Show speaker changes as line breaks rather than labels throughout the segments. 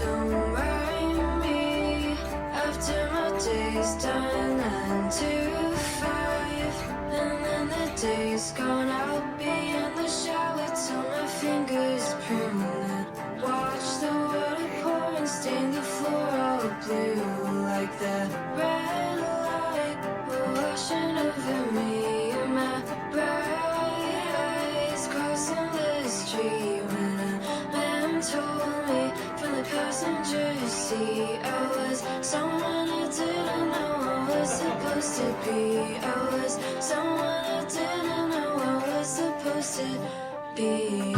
don't mind me. After my day's done, 9 to 5, and then the day's gone. I'll be in the shower till my fingers burn. Watch the water pour and stain the floor all blue, like the red light washing over me. And my bright eyes crossing the street when a man told me from the passenger seat I was someone I didn't know I was supposed to be. I was someone I didn't know I was supposed to be.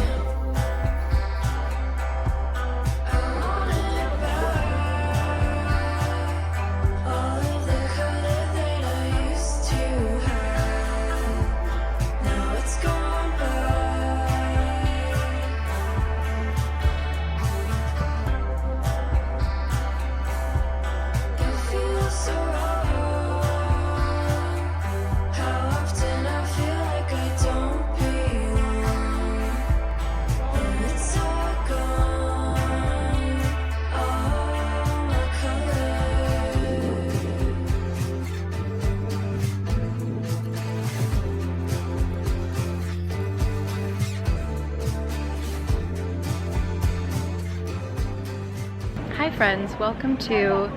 Hi friends, welcome to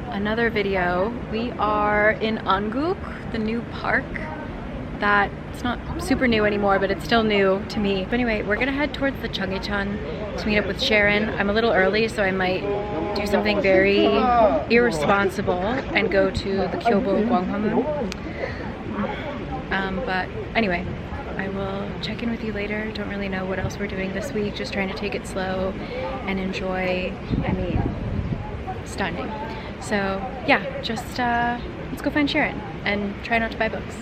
another video. We are in Anguk, the new park that it's not super new anymore, but it's still new to me. But anyway, we're gonna head towards the Cheonggyecheon to meet up with Sharon. I'm a little early, so I might do something very irresponsible and go to the Kyobo Gwanghwamun. But anyway, I will check in with you later. Don't really know what else we're doing this week. Just trying to take it slow and enjoy. I mean, stunning. So yeah, just let's go find Sharon and try not to buy books.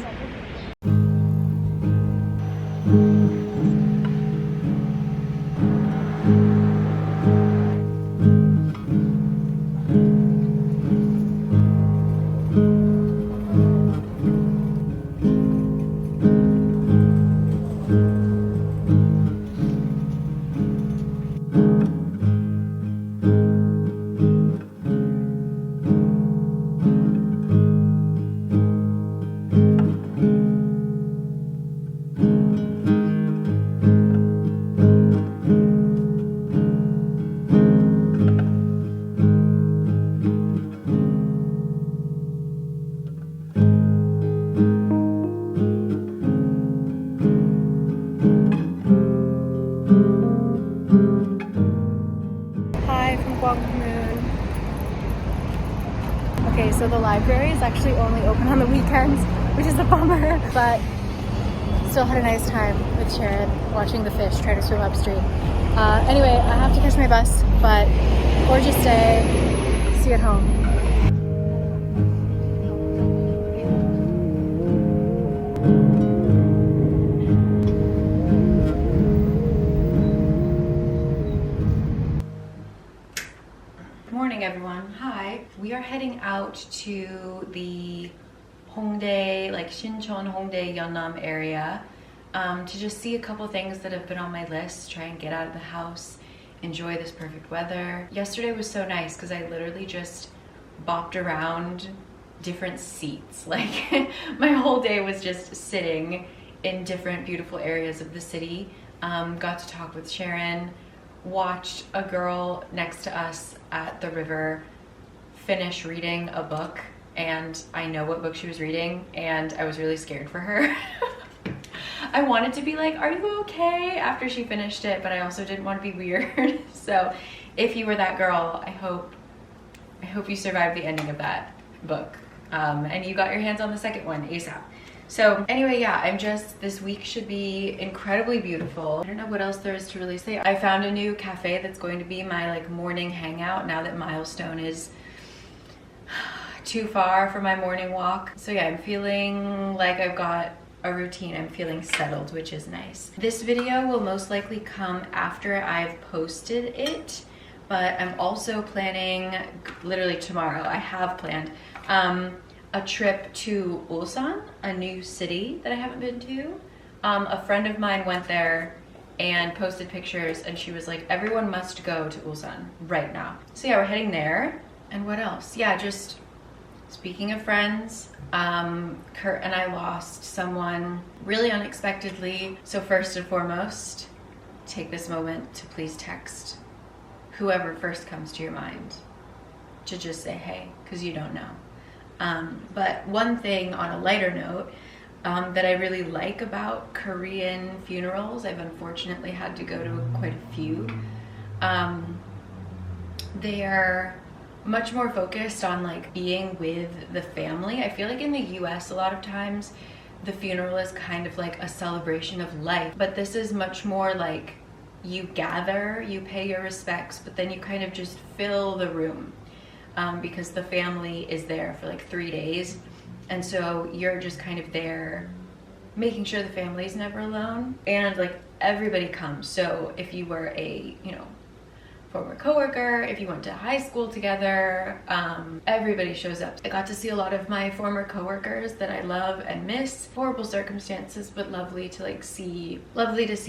Okay, so the library is actually only open on the weekends, which is a bummer, but still had a nice time with Sharon watching the fish try to swim upstream. Anyway, I have to catch my bus, but gorgeous day. See you at home. Morning everyone, hi. We are heading out to the Hongdae, like Sinchon, Hongdae, Yeonnam area to just see a couple things that have been on my list, try and get out of the house, enjoy this perfect weather. Yesterday was so nice because I literally just bopped around different seats. Like my whole day was just sitting in different beautiful areas of the city. Got to talk with Sharon, watched a girl next to us at the river finish reading a book, and I know what book she was reading, and I was really scared for her. I wanted to be like, are you okay, after she finished it, but I also didn't want to be weird. So if you were that girl, I hope you survived the ending of that book, and you got your hands on the second one ASAP. So anyway, yeah, this week should be incredibly beautiful. I don't know what else there is to really say. I found a new cafe that's going to be my like morning hangout now that Milestone is too far for my morning walk. So yeah, I'm feeling like I've got a routine. I'm feeling settled, which is nice. This video will most likely come after I've posted it, but I'm also planning, literally tomorrow, I have planned a trip to Ulsan, a new city that I haven't been to. A friend of mine went there and posted pictures, and she was like, everyone must go to Ulsan right now. So yeah, we're heading there. And what else? Yeah, just speaking of friends, Kurt and I lost someone really unexpectedly. So first and foremost, take this moment to please text whoever first comes to your mind to just say hey, because you don't know. But one thing on a lighter note that I really like about Korean funerals, I've unfortunately had to go to quite a few, they are much more focused on like being with the family. I feel like in the US a lot of times the funeral is kind of like a celebration of life, but this is much more like you gather, you pay your respects, but then you kind of just fill the room because the family is there for like 3 days, and so you're just kind of there making sure the family's never alone, and like everybody comes. So if you were a, you know, former coworker, if you went to high school together, everybody shows up. I got to see a lot of my former coworkers that I love and miss. Horrible circumstances, but lovely to see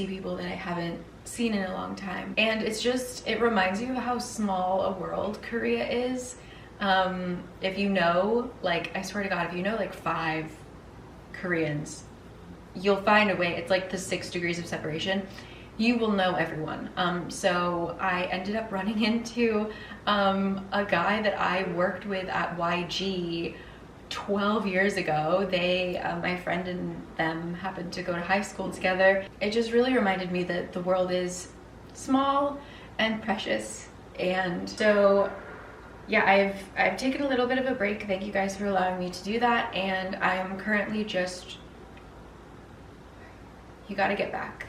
people that I haven't seen in a long time. And it's just, it reminds you of how small a world Korea is. If you know, like, I swear to God, if you know like 5 Koreans, you'll find a way. It's like the 6 degrees of separation. You will know everyone. So I ended up running into a guy that I worked with at YG 12 years ago. They, my friend and them happened to go to high school together. It just really reminded me that the world is small and precious. And so, yeah, I've taken a little bit of a break. Thank you guys for allowing me to do that. And I'm currently just, you gotta get back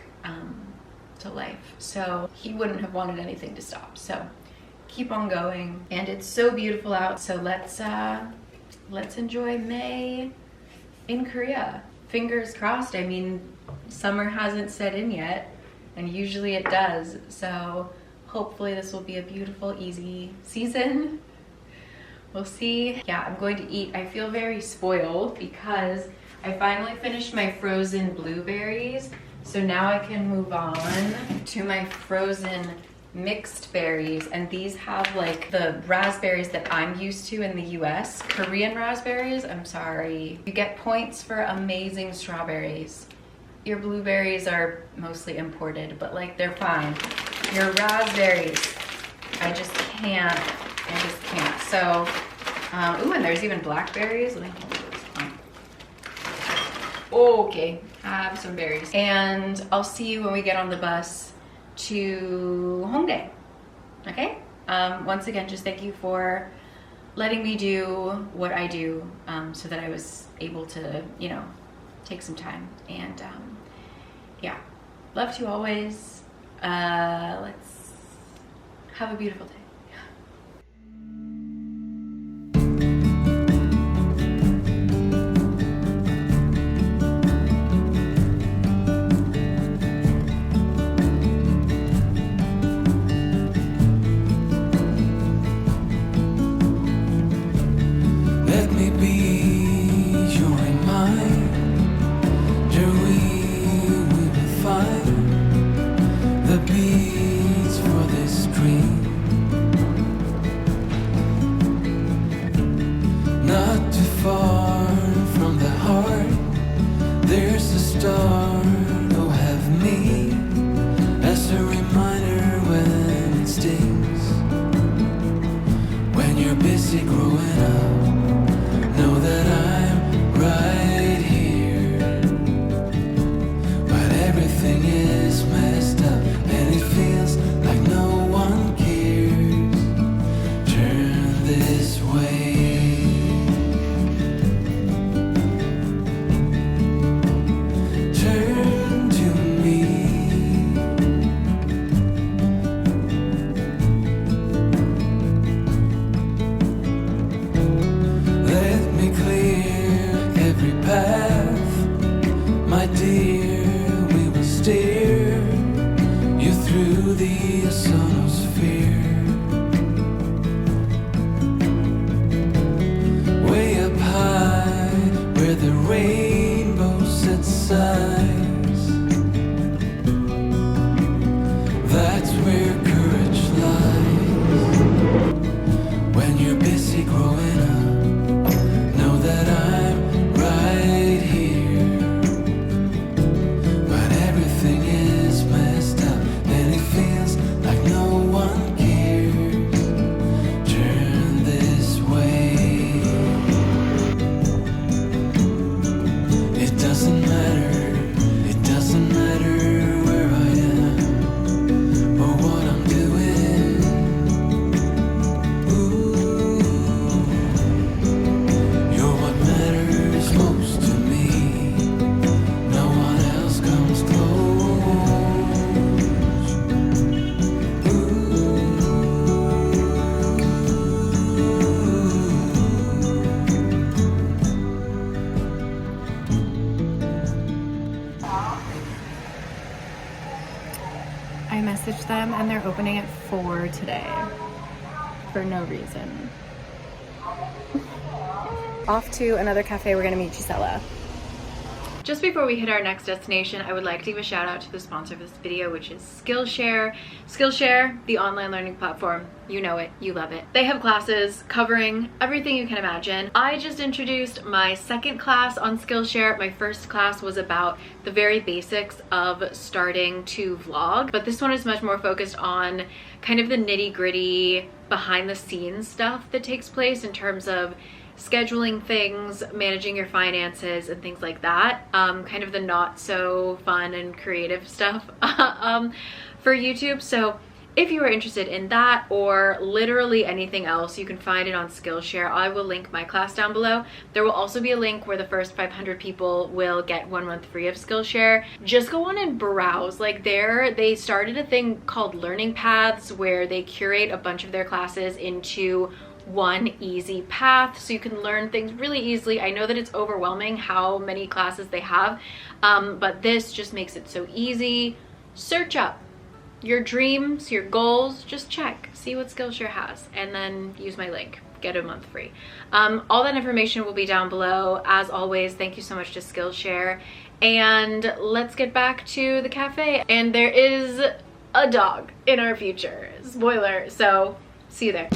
to life. So he wouldn't have wanted anything to stop. So keep on going. And it's so beautiful out. So let's enjoy May in Korea. Fingers crossed. I mean, summer hasn't set in yet, and usually it does. So hopefully this will be a beautiful, easy season. We'll see. Yeah, I'm going to eat. I feel very spoiled because I finally finished my frozen blueberries. So now I can move on to my frozen mixed berries, and these have like the raspberries that I'm used to in the US. Korean raspberries, I'm sorry. You get points for amazing strawberries. Your blueberries are mostly imported, but like they're fine. Your raspberries, I just can't. So, ooh, and there's even blackberries. Let me hold this. Okay, have some berries. And I'll see you when we get on the bus to Hongdae, okay? Once again, just thank you for letting me do what I do so that I was able to, you know, take some time. And yeah, love to you always. Let's have a beautiful day.
The beats for this dream
I messaged them and they're opening at 4 today for no reason. Off to another cafe, we're gonna meet Gisela. Just before we hit our next destination, I would like to give a shout out to the sponsor of this video, which is Skillshare. Skillshare, the online learning platform. You know it, you love it. They have classes covering everything you can imagine. I just introduced my second class on Skillshare. My first class was about the very basics of starting to vlog, but this one is much more focused on kind of the nitty-gritty behind the scenes stuff that takes place in terms of scheduling things, managing your finances, and things like that. Kind of the not so fun and creative stuff for YouTube. So if you are interested in that or literally anything else, you can find it on Skillshare. I will link my class down below. There will also be a link where the first 500 people will get 1 month free of Skillshare. Just go on and browse. Like they started a thing called Learning Paths where they curate a bunch of their classes into one easy path so you can learn things really easily. I know that it's overwhelming how many classes they have, but this just makes it so easy. Search up your dreams, your goals, just check, see what Skillshare has, and then use my link, get a month free. All that information will be down below. As always, thank you so much to Skillshare, and let's get back to the cafe. And there is a dog in our future, spoiler, so see you there.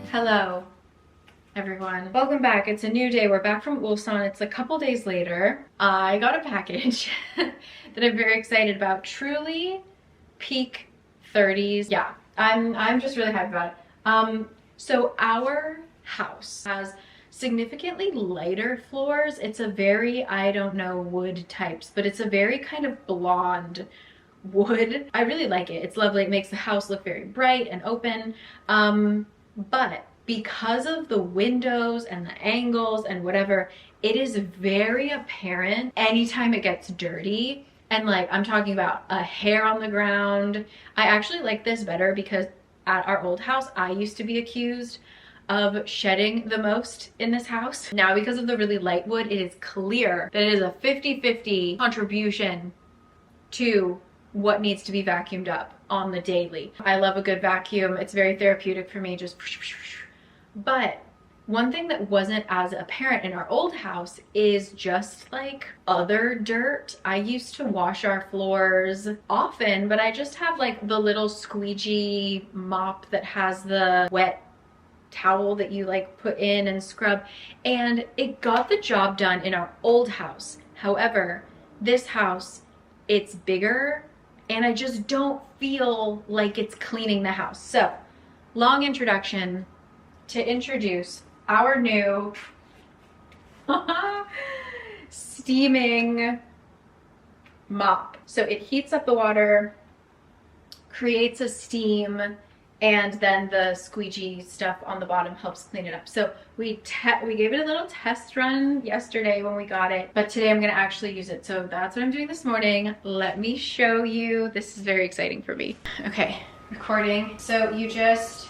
Hello everyone, welcome back. It's a new day. We're back from Ulsan. It's a couple days later. I got a package that I'm very excited about. Truly peak 30s. Yeah, I'm just really happy about it. So our house has significantly lighter floors. It's a very, I don't know wood types, but it's a very kind of blonde wood. I really like it. It's lovely. It makes the house look very bright and open. But because of the windows and the angles and whatever, it is very apparent anytime it gets dirty. And like, I'm talking about a hair on the ground. I actually like this better because at our old house, I used to be accused of shedding the most in this house. Now, because of the really light wood, it is clear that it is a 50-50 contribution to what needs to be vacuumed up on the daily. I love a good vacuum. It's very therapeutic for me, just. But one thing that wasn't as apparent in our old house is just like other dirt. I used to wash our floors often, but I just have like the little squeegee mop that has the wet towel that you like put in and scrub, and it got the job done in our old house. However, this house, it's bigger and I just don't feel like it's cleaning the house. So, long introduction to introduce our new steaming mop. So it heats up the water, creates a steam, and then the squeegee stuff on the bottom helps clean it up. So we gave it a little test run yesterday when we got it, but today I'm gonna actually use it. So that's what I'm doing this morning. Let me show you. This is very exciting for me. Okay, recording. So you just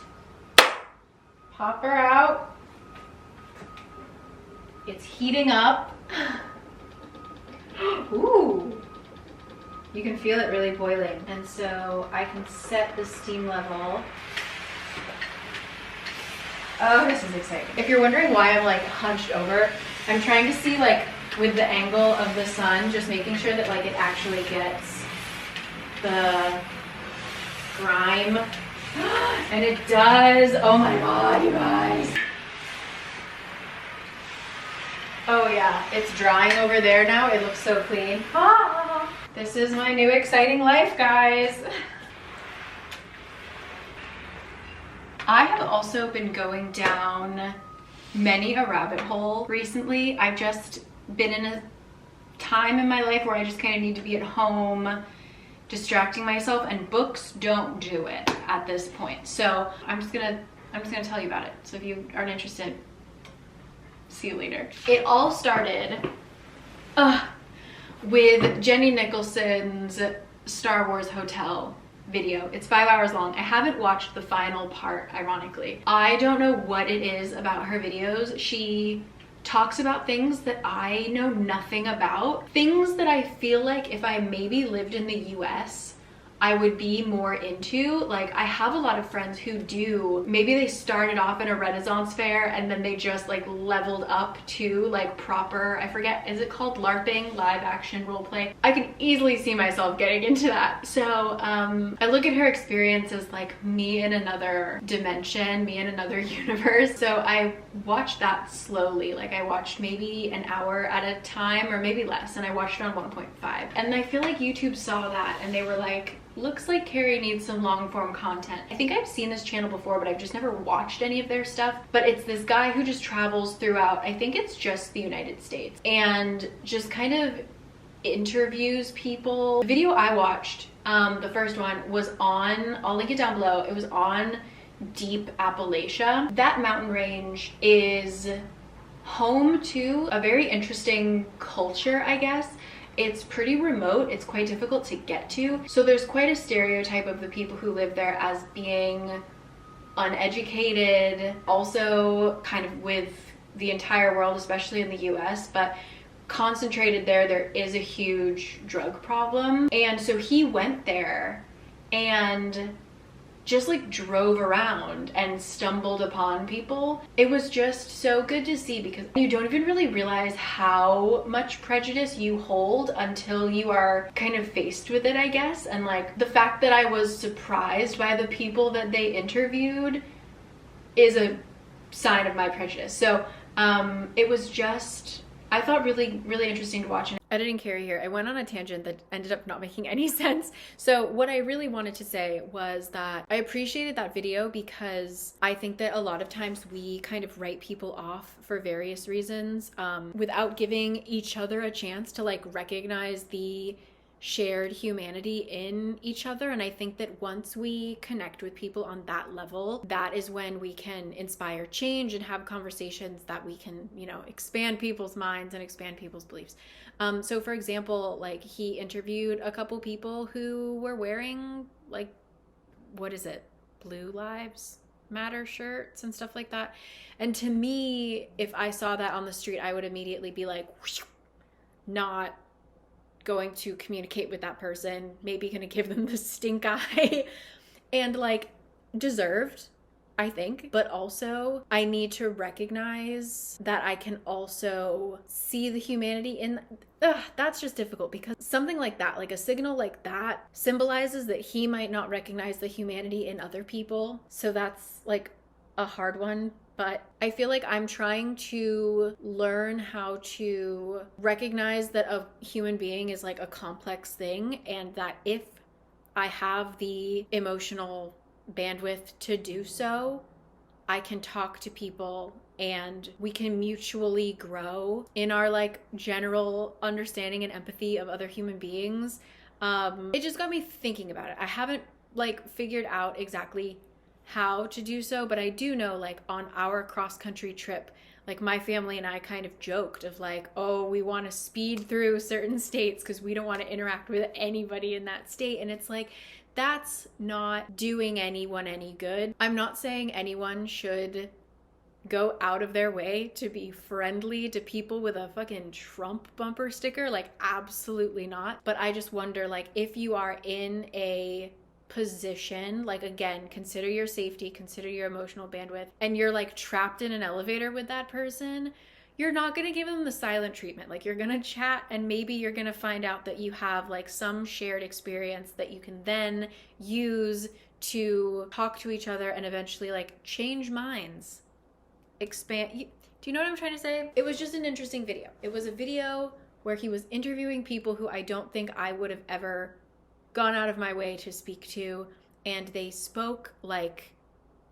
pop her out. It's heating up. Ooh. You can feel it really boiling. And so I can set the steam level. Oh, this is exciting. If you're wondering why I'm like hunched over, I'm trying to see like with the angle of the sun, just making sure that like it actually gets the grime. And it does. Oh my god, you guys. Oh yeah, it's drying over there now. It looks so clean. Ah, this is my new exciting life, guys. I have also been going down many a rabbit hole recently. I've just been in a time in my life where I just kind of need to be at home distracting myself, and books don't do it at this point. So I'm just gonna tell you about it. So if you aren't interested, see you later. It all started with Jenny Nicholson's Star Wars Hotel video. It's 5 hours long. I haven't watched the final part, ironically. I don't know what it is about her videos. She talks about things that I know nothing about. Things that I feel like if I maybe lived in the US, I would be more into. Like, I have a lot of friends who do, maybe they started off in a Renaissance fair and then they just like leveled up to like proper, I forget, is it called LARPing, live action role play? I can easily see myself getting into that. So I look at her experience as like me in another dimension, me in another universe. So I watched that slowly. Like, I watched maybe an hour at a time or maybe less, and I watched it on 1.5. And I feel like YouTube saw that and they were like, looks like Cari needs some long form content. I think I've seen this channel before, but I've just never watched any of their stuff. But it's this guy who just travels throughout, I think it's just the United States, and just kind of interviews people. The video I watched, the first one, was on, I'll link it down below, it was on Deep Appalachia. That mountain range is home to a very interesting culture, I guess. It's pretty remote, it's quite difficult to get to. So there's quite a stereotype of the people who live there as being uneducated, also kind of with the entire world, especially in the US, but concentrated there is a huge drug problem. And so he went there and just like drove around and stumbled upon people. It was just so good to see, because you don't even really realize how much prejudice you hold until you are kind of faced with it, I guess. And like, the fact that I was surprised by the people that they interviewed is a sign of my prejudice. So it was just, I thought, really, really interesting to watch. Editing Cari here, I went on a tangent that ended up not making any sense. So what I really wanted to say was that I appreciated that video, because I think that a lot of times we kind of write people off for various reasons without giving each other a chance to like recognize the shared humanity in each other. And I think that once we connect with people on that level, that is when we can inspire change and have conversations that we can, you know, expand people's minds and expand people's beliefs. So for example, like, he interviewed a couple people who were wearing like, what is it, Blue Lives Matter shirts and stuff like that. And to me, if I saw that on the street, I would immediately be like, whoosh, not going to communicate with that person, maybe gonna give them the stink eye. And like, deserved, I think, but also I need to recognize that I can also see the humanity in that's just difficult, because something like that, like a signal like that, symbolizes that he might not recognize the humanity in other people. So that's like a hard one. But I feel like I'm trying to learn how to recognize that a human being is like a complex thing, and that if I have the emotional bandwidth to do so, I can talk to people and we can mutually grow in our like general understanding and empathy of other human beings. It just got me thinking about it. I haven't like figured out exactly how to do so, but I do know, like, on our cross-country trip, like, my family and I kind of joked of like, oh, we want to speed through certain states because we don't want to interact with anybody in that state. And it's like, that's not doing anyone any good. I'm not saying anyone should go out of their way to be friendly to people with a fucking Trump bumper sticker, like, absolutely not. But I just wonder, like, if you are in a position, like, again, consider your safety, consider your emotional bandwidth, and you're like trapped in an elevator with that person,
you're not gonna give them the silent treatment. Like, you're gonna chat, and maybe you're gonna find out that you have like some shared experience that you can then use to talk to each other and eventually like change minds, expand. Do you know what I'm trying to say? It was just an interesting video. It was a video where he was interviewing people who I don't think I would have ever gone out of my way to speak to, and they spoke like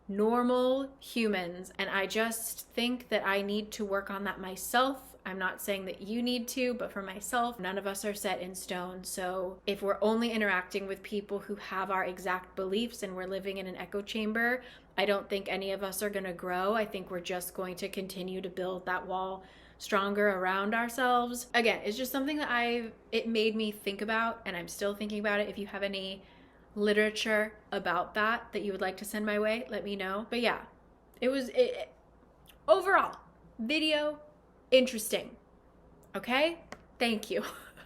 normal humans, and I just think that I need to work on that myself. I'm not saying that you need to, but for myself, none of us are set in stone. So if we're only interacting with people who have our exact beliefs and we're living in an echo chamber, I don't think any of us are going to grow. I think we're just going to continue to build that wall stronger around ourselves. Again, it's just something that it made me think about, and I'm still thinking about it. If you have any literature about that you would like to send my way, let me know. But yeah, overall video interesting. Okay, thank you.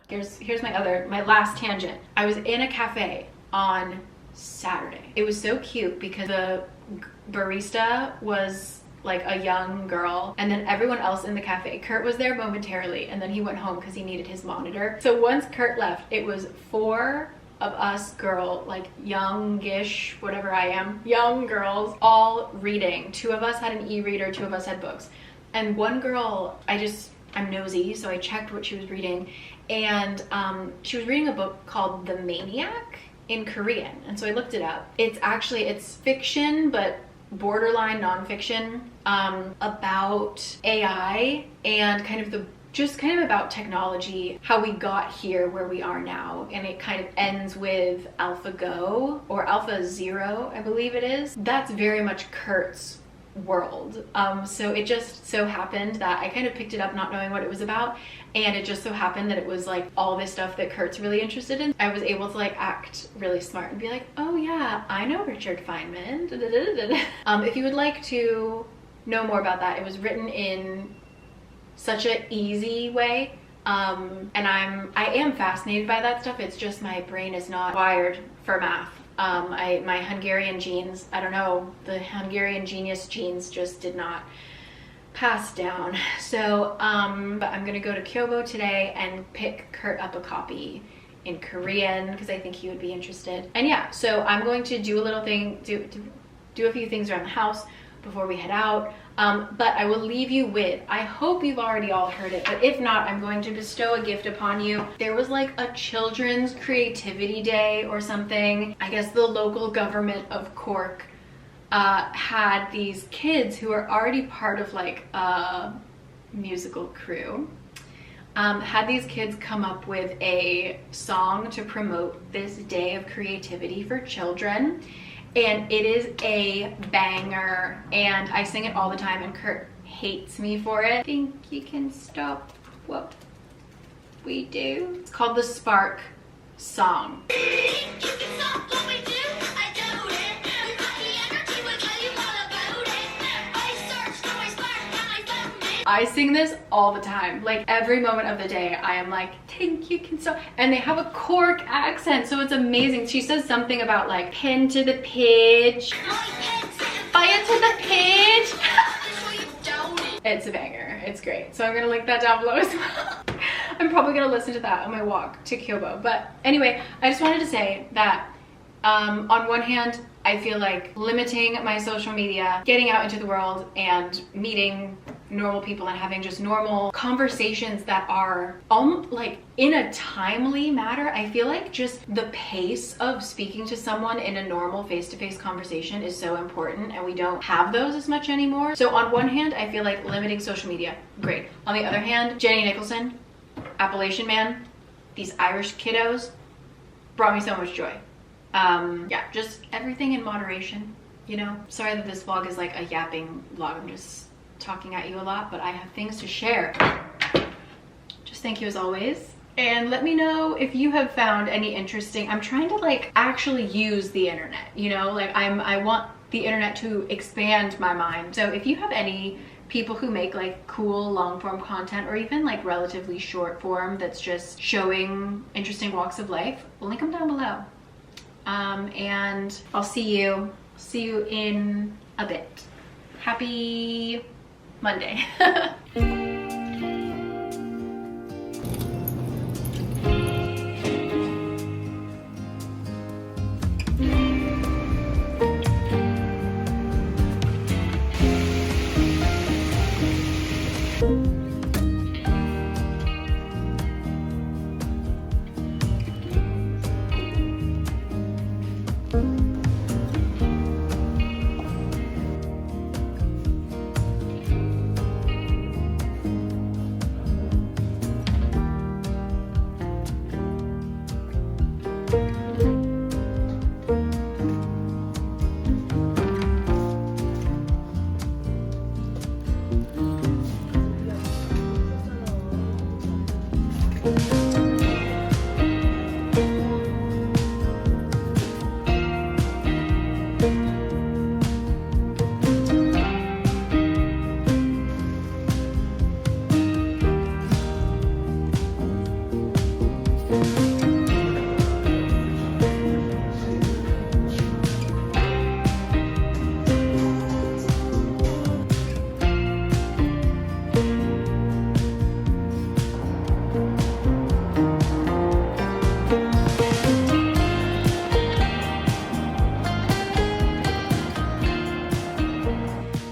Here's my last tangent. I was in a cafe on Saturday. It was so cute because the barista was like a young girl, and then everyone else in the cafe. Kurt was there momentarily, and then he went home because he needed his monitor. So once Kurt left, it was 4 of us like youngish, whatever I am, young girls, all reading. 2 of us had an e-reader, 2 of us had books. And one girl, I'm nosy, so I checked what she was reading, and she was reading a book called The Maniac in Korean, and so I looked it up. It's fiction, but borderline nonfiction, about AI and kind of about technology, how we got here where we are now. And it kind of ends with AlphaGo, or AlphaZero, I believe it is. That's very much Kurt's world. So it just so happened that I kind of picked it up not knowing what it was about, and it just so happened that it was like all this stuff that Kurt's really interested in. I was able to like act really smart and be like, oh yeah, I know Richard Feynman. If you would like to know more about that, it was written in such an easy way, and I am fascinated by that stuff. It's just my brain is not wired for math. My Hungarian genes, I don't know, the Hungarian genius genes just did not pass down. So but I'm gonna go to Kyoto today and pick Kurt up a copy in Korean because I think he would be interested. And yeah, so I'm going to do a little thing, do a few things around the house before we head out. But I will leave you with, I hope you've already all heard it, but if not, I'm going to bestow a gift upon you. There was like a children's creativity day or something. I guess the local government of Cork had these kids who are already part of like a musical crew. Had these kids come up with a song to promote this day of creativity for children. And it is a banger, and I sing it all the time, and Kurt hates me for it. I think you can stop what we do. It's called the Spark Song. I sing this all the time. Like every moment of the day, I am like, thank you, can so. And they have a Cork accent, so it's amazing. She says something about like, pen to the page. Fire to the page. It's a banger. It's great. So I'm gonna link that down below as well. I'm probably gonna listen to that on my walk to Kyoto. But anyway, I just wanted to say that on one hand, I feel like limiting my social media, getting out into the world and meeting normal people and having just normal conversations that are like in a timely manner. I feel like just the pace of speaking to someone in a normal face-to-face conversation is so important, and we don't have those as much anymore. So on one hand, I feel like limiting social media, great. On the other hand, Jenny Nicholson, Appalachian Man, these Irish kiddos brought me so much joy. Yeah, just everything in moderation, you know. Sorry that this vlog is like a yapping vlog. I'm just talking at you a lot, but I have things to share. Just thank you as always, and let me know if you have found any interesting. I'm trying to like actually use the internet, you know, like I want the internet to expand my mind. So if you have any people who make like cool long form content, or even like relatively short form that's just showing interesting walks of life, link them down below. And I'll see you in a bit. Happy Monday.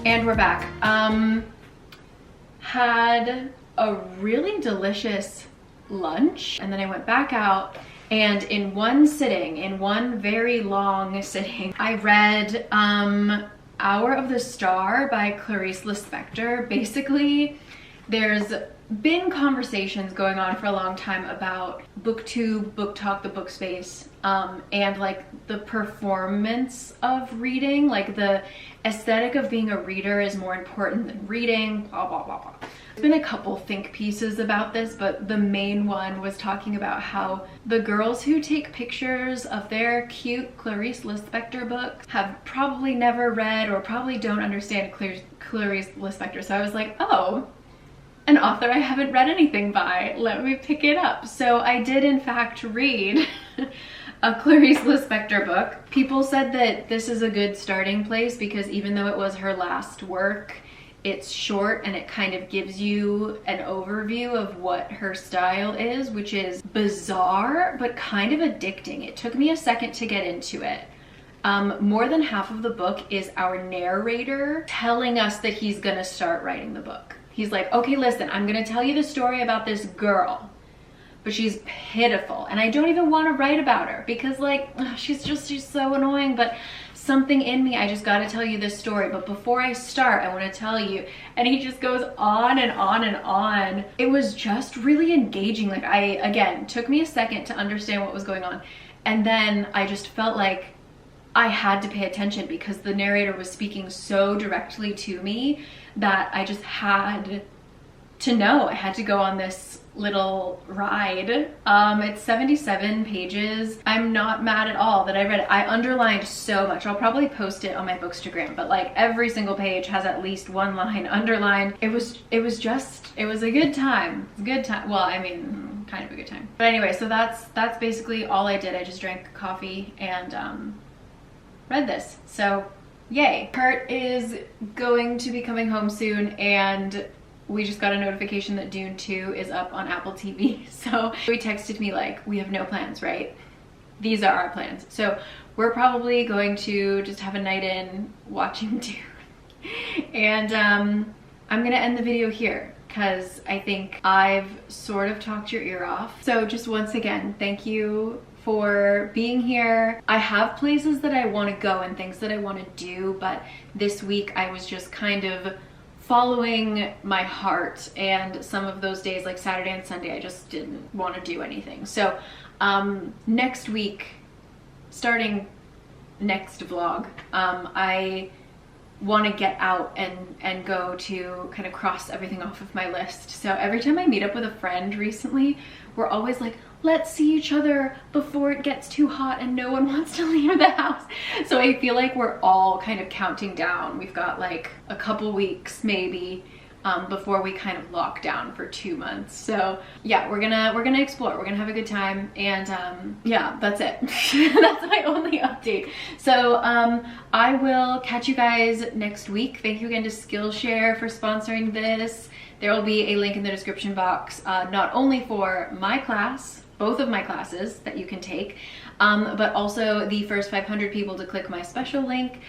And we're back. Had a really delicious lunch, and then I went back out, and in one sitting, in one very long sitting, I read Hour of the Star by Clarice Lispector. Basically, there's been conversations going on for a long time about booktube, book talk, the book space, and like the performance of reading, like the aesthetic of being a reader is more important than reading, blah, blah, blah, blah. There's been a couple think pieces about this, but the main one was talking about how the girls who take pictures of their cute Clarice Lispector books have probably never read or probably don't understand Clarice Lispector. So I was like, oh, an author I haven't read anything by, let me pick it up. So I did in fact read a Clarice Lispector book. People said that this is a good starting place because even though it was her last work, it's short and it kind of gives you an overview of what her style is, which is bizarre but kind of addicting. It took me a second to get into it. More than half of the book is our narrator telling us that he's gonna start writing the book. He's like, okay, listen, I'm gonna tell you the story about this girl, but she's pitiful and I don't even want to write about her because like, she's so annoying, but something in me, I just gotta tell you this story. But before I start, I wanna tell you, and he just goes on and on and on. It was just really engaging. Like again, took me a second to understand what was going on. And then I just felt like I had to pay attention because the narrator was speaking so directly to me that I just had to know. I had to go on this little ride. It's 77 pages. I'm not mad at all that I read it. I underlined so much. I'll probably post it on my Bookstagram, but like every single page has at least one line underlined. It was a good time. Good time. Well, I mean, kind of a good time. But anyway, so that's basically all I did. I just drank coffee and read this. So yay. Kurt is going to be coming home soon, and we just got a notification that Dune 2 is up on Apple TV. So he texted me like, we have no plans, right? These are our plans. So we're probably going to just have a night in watching Dune. And I'm gonna end the video here because I think I've sort of talked your ear off. So just once again, thank you for being here. I have places that I want to go and things that I want to do, but this week I was just kind of following my heart, and some of those days like Saturday and Sunday I just didn't want to do anything. So next week, starting next vlog, I want to get out and go to kind of cross everything off of my list. So every time I meet up with a friend recently, we're always like, let's see each other before it gets too hot and no one wants to leave the house. So I feel like we're all kind of counting down. We've got like a couple weeks maybe before we kind of lock down for 2 months. So yeah, we're gonna explore, we're gonna have a good time, and yeah, that's it. That's my only update. So I will catch you guys next week. Thank you again to Skillshare for sponsoring this. There will be a link in the description box, not only for my class, both of my classes that you can take,
but also the first 500 people to click my special link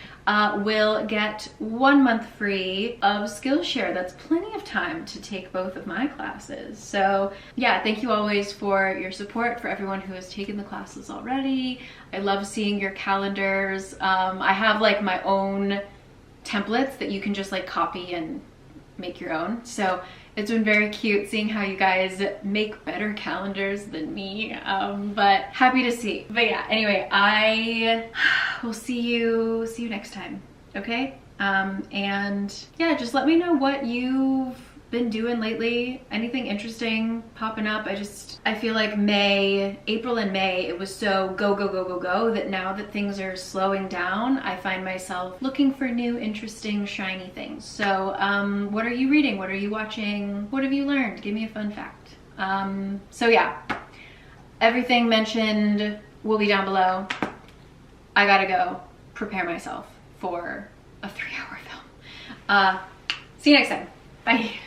will get 1 month free of Skillshare. That's plenty of time to take both of my classes. So yeah, thank you always for your support, for everyone who has taken the classes already. I love seeing your calendars. I have like my own templates that you can just like copy and make your own. So it's been very cute seeing how you guys make better calendars than me, but happy to see. But yeah, anyway, I will see you next time, okay? And yeah, just let me know what you've been doing lately, anything interesting popping up. I feel like April and May, it was so go, go, go, go, go, that now that things are slowing down, I find myself looking for new, interesting, shiny things. So what are you reading? What are you watching? What have you learned? Give me a fun fact. So yeah, everything mentioned will be down below. I gotta go prepare myself for a 3-hour film. See you next time. Bye.